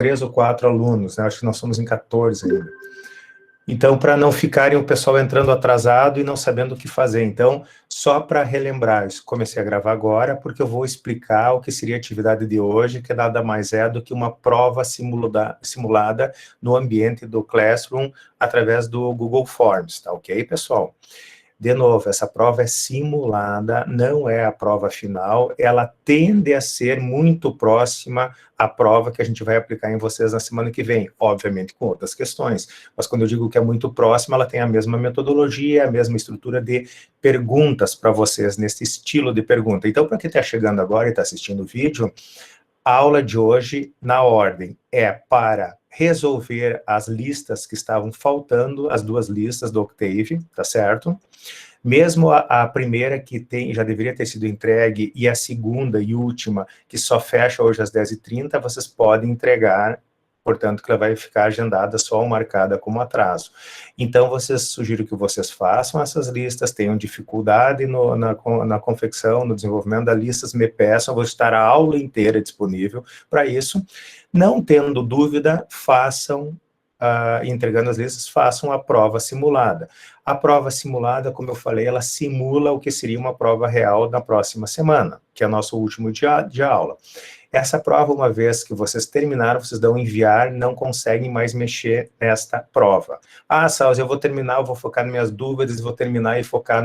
3 ou 4 alunos, né? Acho que nós somos em 14 ainda. Então, para não ficarem o pessoal entrando atrasado e não sabendo o que fazer. Então, só para relembrar, eu comecei a gravar agora, porque eu vou explicar o que seria a atividade de hoje, que nada mais é do que uma prova simulada no ambiente do Classroom, através do Google Forms, tá ok, pessoal? De novo, essa prova é simulada, não é a prova final, ela tende a ser muito próxima à prova que a gente vai aplicar em vocês na semana que vem, obviamente com outras questões, mas quando eu digo que é muito próxima, ela tem a mesma metodologia, a mesma estrutura de perguntas para vocês, nesse estilo de pergunta. Então, para quem está chegando agora e está assistindo o vídeo, a aula de hoje, na ordem, é para resolver as listas que estavam faltando, as 2 listas do Octave, tá certo? Mesmo a primeira que já deveria ter sido entregue, e a segunda e última, que só fecha hoje às 10h30, vocês podem entregar, portanto, que ela vai ficar agendada só ou marcada como atraso. Então, sugiro que vocês façam essas listas, tenham dificuldade na confecção, no desenvolvimento das listas, me peçam, vou estar a aula inteira disponível para isso. Não tendo dúvida, entregando as listas, façam a prova simulada. A prova simulada, como eu falei, ela simula o que seria uma prova real na próxima semana, que é o nosso último dia de aula. Essa prova, uma vez que vocês terminaram, vocês dão enviar, não conseguem mais mexer nesta prova. Ah, Salles, eu vou terminar, eu vou focar nas minhas dúvidas, vou terminar e focar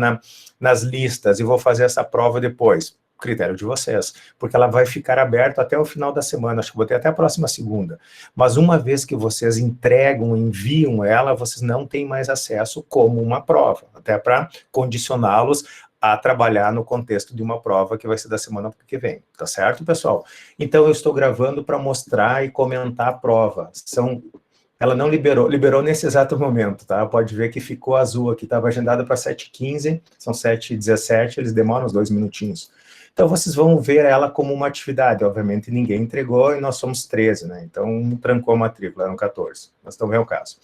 nas listas, e vou fazer essa prova depois. Critério de vocês, porque ela vai ficar aberta até o final da semana, acho que vou ter até a próxima segunda. Mas uma vez que vocês enviam ela, vocês não têm mais acesso como uma prova, até para condicioná-los a trabalhar no contexto de uma prova que vai ser da semana que vem, tá certo, pessoal? Então, eu estou gravando para mostrar e comentar a prova. Ela não liberou nesse exato momento, tá? Pode ver que ficou azul aqui, estava agendada para 7h15, são 7h17, eles demoram uns 2 minutinhos. Então, vocês vão ver ela como uma atividade, obviamente ninguém entregou e nós somos 13, né? Então, um trancou a matrícula, eram 14, mas então é o caso.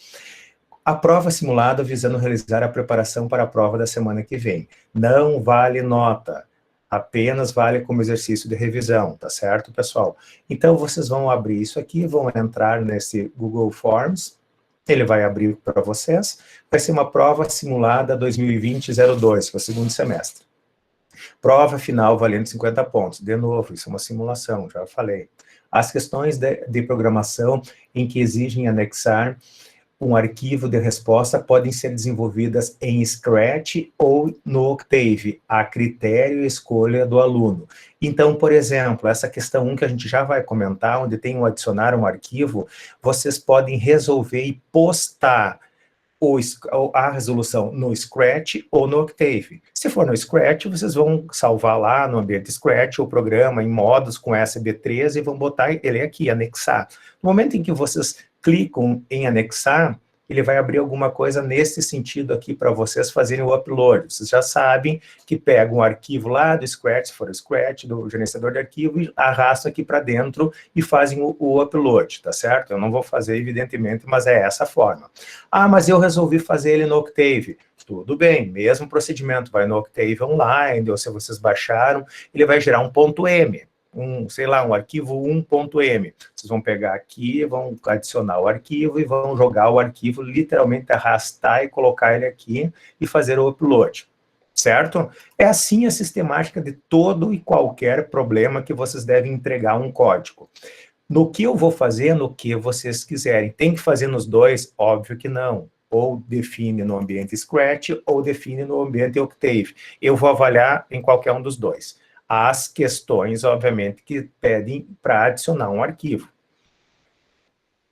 A prova simulada visando realizar a preparação para a prova da semana que vem. Não vale nota, apenas vale como exercício de revisão, tá certo, pessoal? Então, vocês vão abrir isso aqui, vão entrar nesse Google Forms, ele vai abrir para vocês, vai ser uma prova simulada 2020-02, que é o segundo semestre. Prova final valendo 50 pontos. De novo, isso é uma simulação, já falei. As questões de programação em que exigem anexar um arquivo de resposta podem ser desenvolvidas em Scratch ou no Octave, a critério e escolha do aluno. Então, por exemplo, essa questão 1 que a gente já vai comentar, onde tem o adicionar um arquivo, vocês podem resolver e postar a resolução no Scratch ou no Octave. Se for no Scratch, vocês vão salvar lá no ambiente Scratch o programa em modos com SB13 e vão botar ele aqui, anexar. No momento em que vocês clicam em anexar, ele vai abrir alguma coisa nesse sentido aqui para vocês fazerem o upload. Vocês já sabem que pegam um arquivo lá do Scratch, se for o Scratch, do gerenciador de arquivo, e arrastam aqui para dentro e fazem o upload, tá certo? Eu não vou fazer, evidentemente, mas é essa forma. Ah, mas eu resolvi fazer ele no Octave. Tudo bem, mesmo procedimento, vai no Octave Online, ou se vocês baixaram, ele vai gerar um ponto .m. Sei lá, um arquivo 1.m. Vocês vão pegar aqui, vão adicionar o arquivo e vão jogar o arquivo, literalmente arrastar e colocar ele aqui e fazer o upload, certo? É assim a sistemática de todo e qualquer problema que vocês devem entregar um código. No que eu vou fazer, no que vocês quiserem. Tem que fazer nos dois? Óbvio que não. Ou define no ambiente Scratch, ou define no ambiente Octave. Eu vou avaliar em qualquer um dos dois. As questões, obviamente, que pedem para adicionar um arquivo.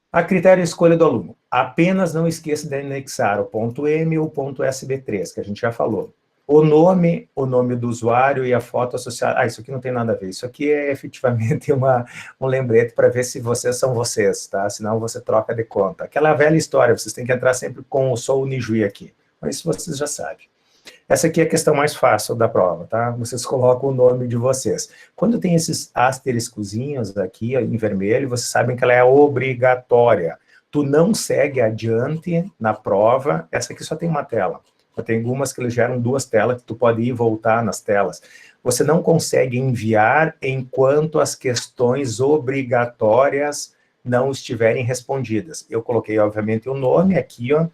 A critério de escolha do aluno. Apenas não esqueça de anexar o ponto .m ou o ponto .sb3, que a gente já falou. O nome do usuário e a foto associada. Ah, isso aqui não tem nada a ver. Isso aqui é efetivamente um lembrete para ver se vocês são vocês, tá? Senão você troca de conta. Aquela velha história, vocês têm que entrar sempre com o sou o Nijui aqui. Mas isso vocês já sabem. Essa aqui é a questão mais fácil da prova, tá? Vocês colocam o nome de vocês. Quando tem esses asteriscozinhos aqui em vermelho, vocês sabem que ela é obrigatória. Tu não segue adiante na prova, essa aqui só tem uma tela. Tem algumas que eles geram 2 telas, que tu pode ir e voltar nas telas. Você não consegue enviar enquanto as questões obrigatórias não estiverem respondidas. Eu coloquei, obviamente, o nome aqui, ó,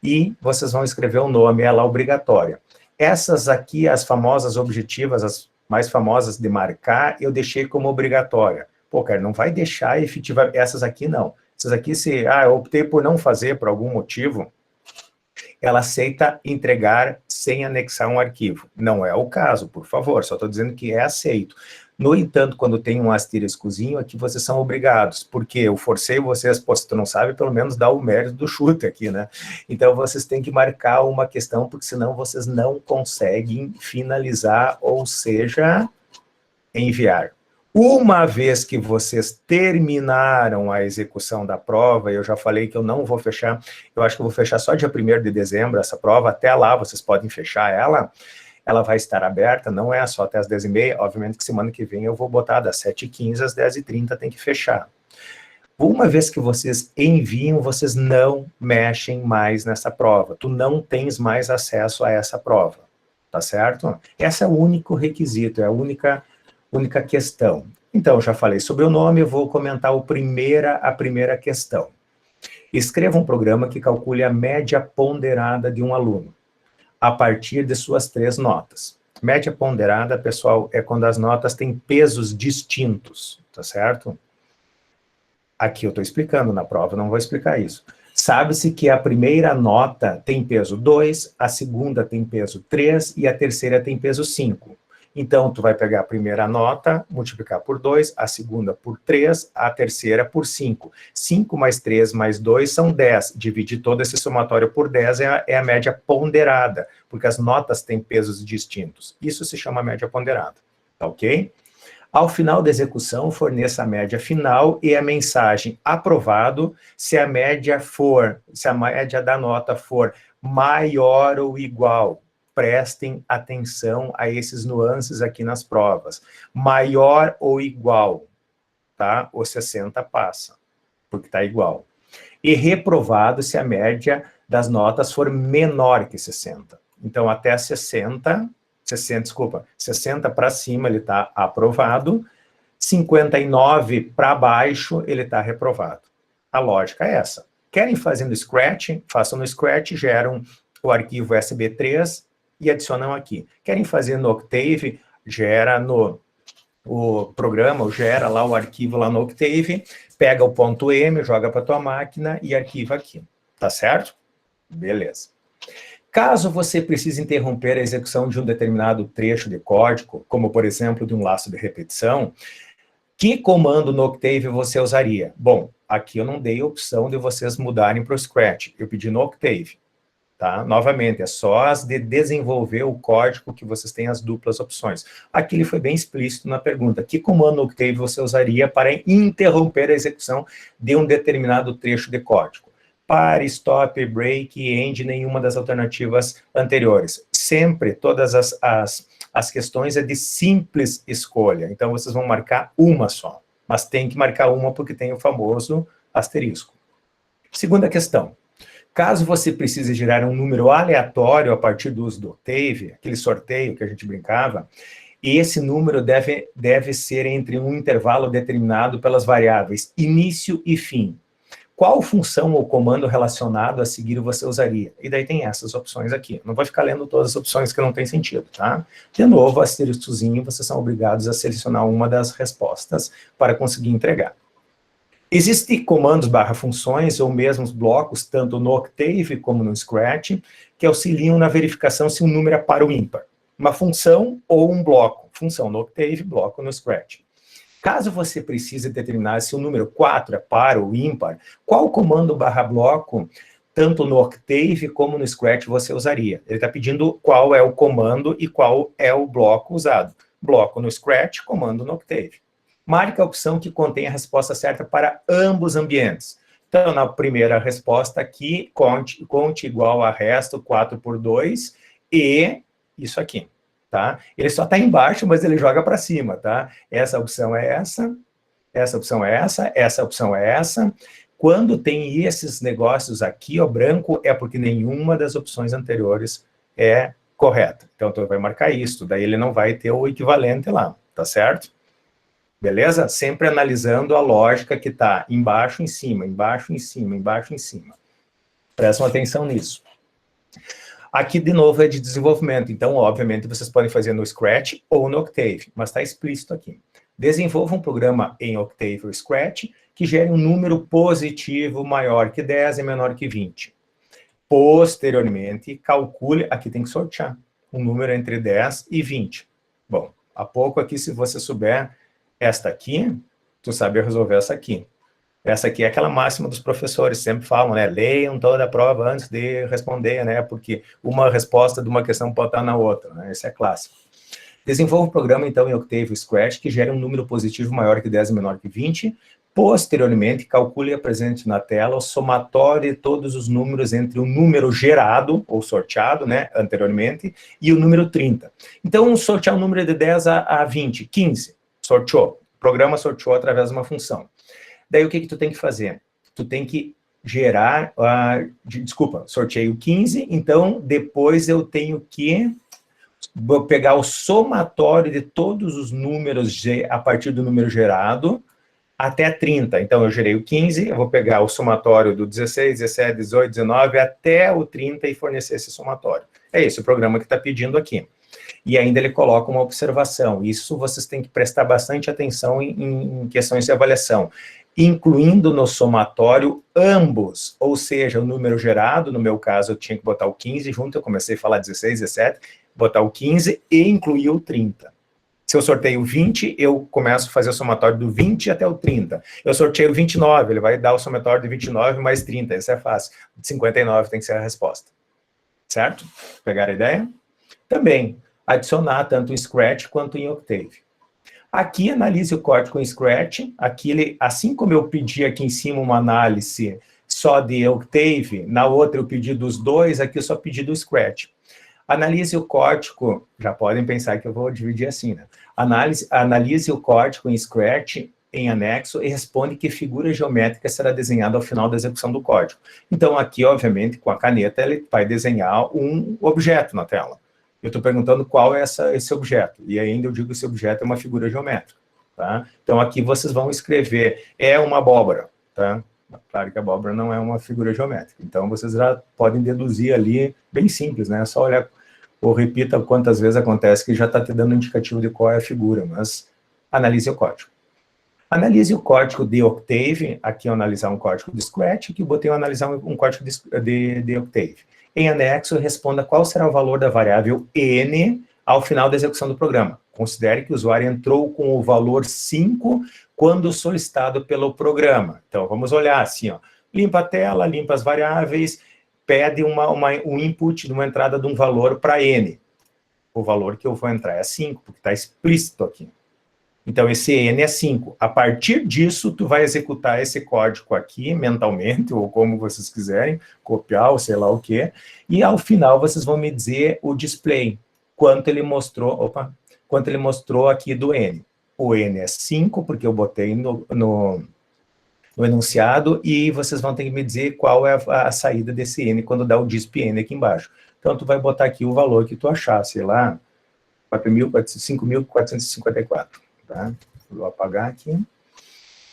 e vocês vão escrever o nome, ela é obrigatória. Essas aqui, as famosas objetivas, as mais famosas de marcar, eu deixei como obrigatória. Pô, cara, não vai deixar efetiva, essas aqui não. Essas aqui, se eu optei por não fazer por algum motivo, ela aceita entregar sem anexar um arquivo. Não é o caso, por favor, só estou dizendo que é aceito. No entanto, quando tem um asteriscozinho, aqui vocês são obrigados, porque eu forcei vocês, pô, se tu não sabe, pelo menos dá o mérito do chute aqui, né? Então, vocês têm que marcar uma questão, porque senão vocês não conseguem finalizar, ou seja, enviar. Uma vez que vocês terminaram a execução da prova, eu já falei que eu não vou fechar, eu acho que eu vou fechar só dia 1º de dezembro essa prova, até lá vocês podem fechar ela vai estar aberta, não é só até as 10h30, obviamente que semana que vem eu vou botar das 7h15 às 10h30, tem que fechar. Uma vez que vocês enviam, vocês não mexem mais nessa prova, tu não tens mais acesso a essa prova, tá certo? Esse é o único requisito, é a única questão. Então, eu já falei sobre o nome, eu vou comentar a primeira questão. Escreva um programa que calcule a média ponderada de um aluno, a partir de suas 3 notas. Média ponderada, pessoal, é quando as notas têm pesos distintos, tá certo? Aqui eu estou explicando na prova, não vou explicar isso. Sabe-se que a primeira nota tem peso 2, a segunda tem peso 3 e a terceira tem peso 5. Então, tu vai pegar a primeira nota, multiplicar por 2, a segunda por 3, a terceira por 5. 5 mais 3 mais 2 são 10. Dividir todo esse somatório por 10 é a média ponderada, porque as notas têm pesos distintos. Isso se chama média ponderada, tá ok? Ao final da execução, forneça a média final e a mensagem aprovado se a média da nota for maior ou igual. Prestem atenção a esses nuances aqui nas provas. Maior ou igual, tá? O 60 passa, porque está igual. E reprovado se a média das notas for menor que 60. Então, até 60 para cima ele está aprovado, 59 para baixo ele está reprovado. A lógica é essa. Querem fazer no Scratch? Façam no Scratch, geram o arquivo SB3, e adicionam aqui. Querem fazer no Octave, gera o programa, gera lá o arquivo lá no Octave, pega o ponto .m, joga para tua máquina e arquiva aqui. Tá certo? Beleza. Caso você precise interromper a execução de um determinado trecho de código, como por exemplo de um laço de repetição, que comando no Octave você usaria? Bom, aqui eu não dei a opção de vocês mudarem para o Scratch, eu pedi no Octave. Tá? Novamente, é só as de desenvolver o código que vocês têm as duplas opções. Aqui ele foi bem explícito na pergunta. Que comando no Octave você usaria para interromper a execução de um determinado trecho de código? Pare, stop, break, end, nenhuma das alternativas anteriores. Sempre, todas as questões é de simples escolha. Então, vocês vão marcar uma só. Mas tem que marcar uma porque tem o famoso asterisco. Segunda questão. Caso você precise gerar um número aleatório a partir do uso do Octave, aquele sorteio que a gente brincava, esse número deve ser entre um intervalo determinado pelas variáveis início e fim. Qual função ou comando relacionado a seguir você usaria? E daí tem essas opções aqui. Não vou ficar lendo todas as opções que não tem sentido, tá? De novo, asteriscozinho, vocês são obrigados a selecionar uma das respostas para conseguir entregar. Existem comandos /funções ou mesmo blocos, tanto no Octave como no Scratch, que auxiliam na verificação se um número é par ou ímpar. Uma função ou um bloco. Função no Octave, bloco no Scratch. Caso você precise determinar se o número 4 é par ou ímpar, qual comando /bloco, tanto no Octave como no Scratch, você usaria? Ele está pedindo qual é o comando e qual é o bloco usado. Bloco no Scratch, comando no Octave. Marque a opção que contém a resposta certa para ambos ambientes. Então, na primeira resposta aqui, conte igual a resto 4 por 2 e isso aqui, tá? Ele só está embaixo, mas ele joga para cima, tá? Essa opção é essa opção é essa opção é essa. Quando tem esses negócios aqui, ó, branco, é porque nenhuma das opções anteriores é correta. Então, tu vai marcar isso, daí ele não vai ter o equivalente lá, tá certo? Beleza? Sempre analisando a lógica que está embaixo, em cima, embaixo, em cima, embaixo, em cima. Prestam atenção nisso. Aqui, de novo, é de desenvolvimento. Então, obviamente, vocês podem fazer no Scratch ou no Octave, mas está explícito aqui. Desenvolva um programa em Octave ou Scratch que gere um número positivo maior que 10 e menor que 20. Posteriormente, calcule, aqui tem que sortear, um número entre 10 e 20. Bom, há pouco aqui, se você souber esta aqui, tu sabe resolver essa aqui. Essa aqui é aquela máxima dos professores, sempre falam, né? Leiam toda a prova antes de responder, né? Porque uma resposta de uma questão pode estar na outra, né? Esse é clássico. Desenvolva um programa, então, em Octave ou Scratch, que gere um número positivo maior que 10 e menor que 20. Posteriormente, calcule e apresente na tela o somatório de todos os números entre o número gerado, ou sorteado, né, anteriormente, e o número 30. Então, sortear um número de 10 a 20, 15, sorteou. O programa sorteou através de uma função. Daí, o que tu tem que fazer? Tu tem que gerar, sorteei o 15, então, depois eu tenho que vou pegar o somatório de todos os números a partir do número gerado até 30. Então, eu gerei o 15, eu vou pegar o somatório do 16, 17, 18, 19 até o 30 e fornecer esse somatório. É esse o programa que está pedindo aqui. E ainda ele coloca uma observação. Isso vocês têm que prestar bastante atenção em questões de avaliação. Incluindo no somatório ambos, ou seja, o número gerado, no meu caso eu tinha que botar o 15 junto, eu comecei a falar 16, 17, botar o 15 e incluir o 30. Se eu sorteio 20, eu começo a fazer o somatório do 20 até o 30. Eu sorteio 29, ele vai dar o somatório de 29 mais 30, isso é fácil. 59 tem que ser a resposta. Certo? Pegaram a ideia? Também, adicionar tanto em Scratch quanto em Octave. Aqui, analise o código em Scratch. Aqui, ele, assim como eu pedi aqui em cima uma análise só de Octave, na outra eu pedi dos dois, aqui eu só pedi do Scratch. Analise o código, já podem pensar que eu vou dividir assim, né? Analise o código em Scratch, em anexo, e responde que figura geométrica será desenhada ao final da execução do código. Então, aqui, obviamente, com a caneta, ele vai desenhar um objeto na tela. Eu estou perguntando qual é esse objeto, e ainda eu digo que esse objeto é uma figura geométrica, tá? Então, aqui vocês vão escrever, é uma abóbora, tá? Claro que a abóbora não é uma figura geométrica, então vocês já podem deduzir ali, bem simples, né? É só olhar, ou repita quantas vezes acontece que já está te dando um indicativo de qual é a figura, mas analise o código. Analise o código de Octave, aqui eu analisar um código de Scratch, aqui eu botei eu analisar um código de Octave. Em anexo, responda qual será o valor da variável n ao final da execução do programa. Considere que o usuário entrou com o valor 5 quando solicitado pelo programa. Então, vamos olhar assim, ó. Limpa a tela, limpa as variáveis, pede um input de uma entrada de um valor para n. O valor que eu vou entrar é 5, porque está explícito aqui. Então, esse n é 5. A partir disso, tu vai executar esse código aqui, mentalmente, ou como vocês quiserem, copiar, ou sei lá o quê, e ao final vocês vão me dizer o display, quanto ele mostrou aqui do n. O n é 5, porque eu botei no enunciado, e vocês vão ter que me dizer qual é a saída desse n, quando dá o disp n aqui embaixo. Então, tu vai botar aqui o valor que tu achar, sei lá, 5.454. Tá? Vou apagar aqui.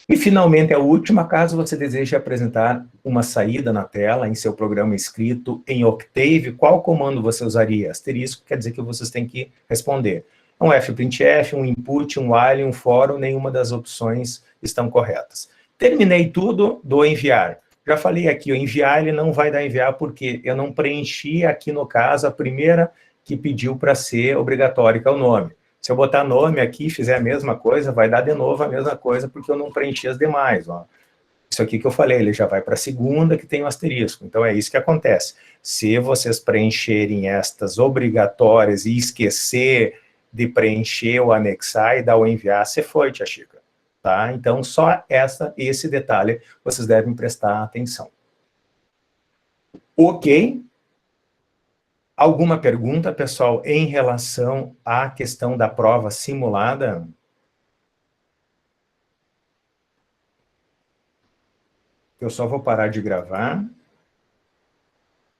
E, finalmente, a última, caso você deseje apresentar uma saída na tela em seu programa escrito em Octave, qual comando você usaria? Asterisco quer dizer que vocês têm que responder. Um fprintf, um input, um while, um for, nenhuma das opções estão corretas. Terminei tudo, dou enviar. Já falei aqui, o enviar, ele não vai dar enviar porque eu não preenchi aqui, no caso, a primeira que pediu para ser obrigatório, que é o nome. Se eu botar nome aqui e fizer a mesma coisa, vai dar de novo a mesma coisa, porque eu não preenchi as demais. Ó. Isso aqui que eu falei, ele já vai para a segunda, que tem um asterisco. Então, é isso que acontece. Se vocês preencherem estas obrigatórias e esquecer de preencher ou anexar e dar o enviar, você foi, tia Chica. Tá? Então, só esse detalhe vocês devem prestar atenção. Ok? Alguma pergunta, pessoal, em relação à questão da prova simulada? Eu só vou parar de gravar.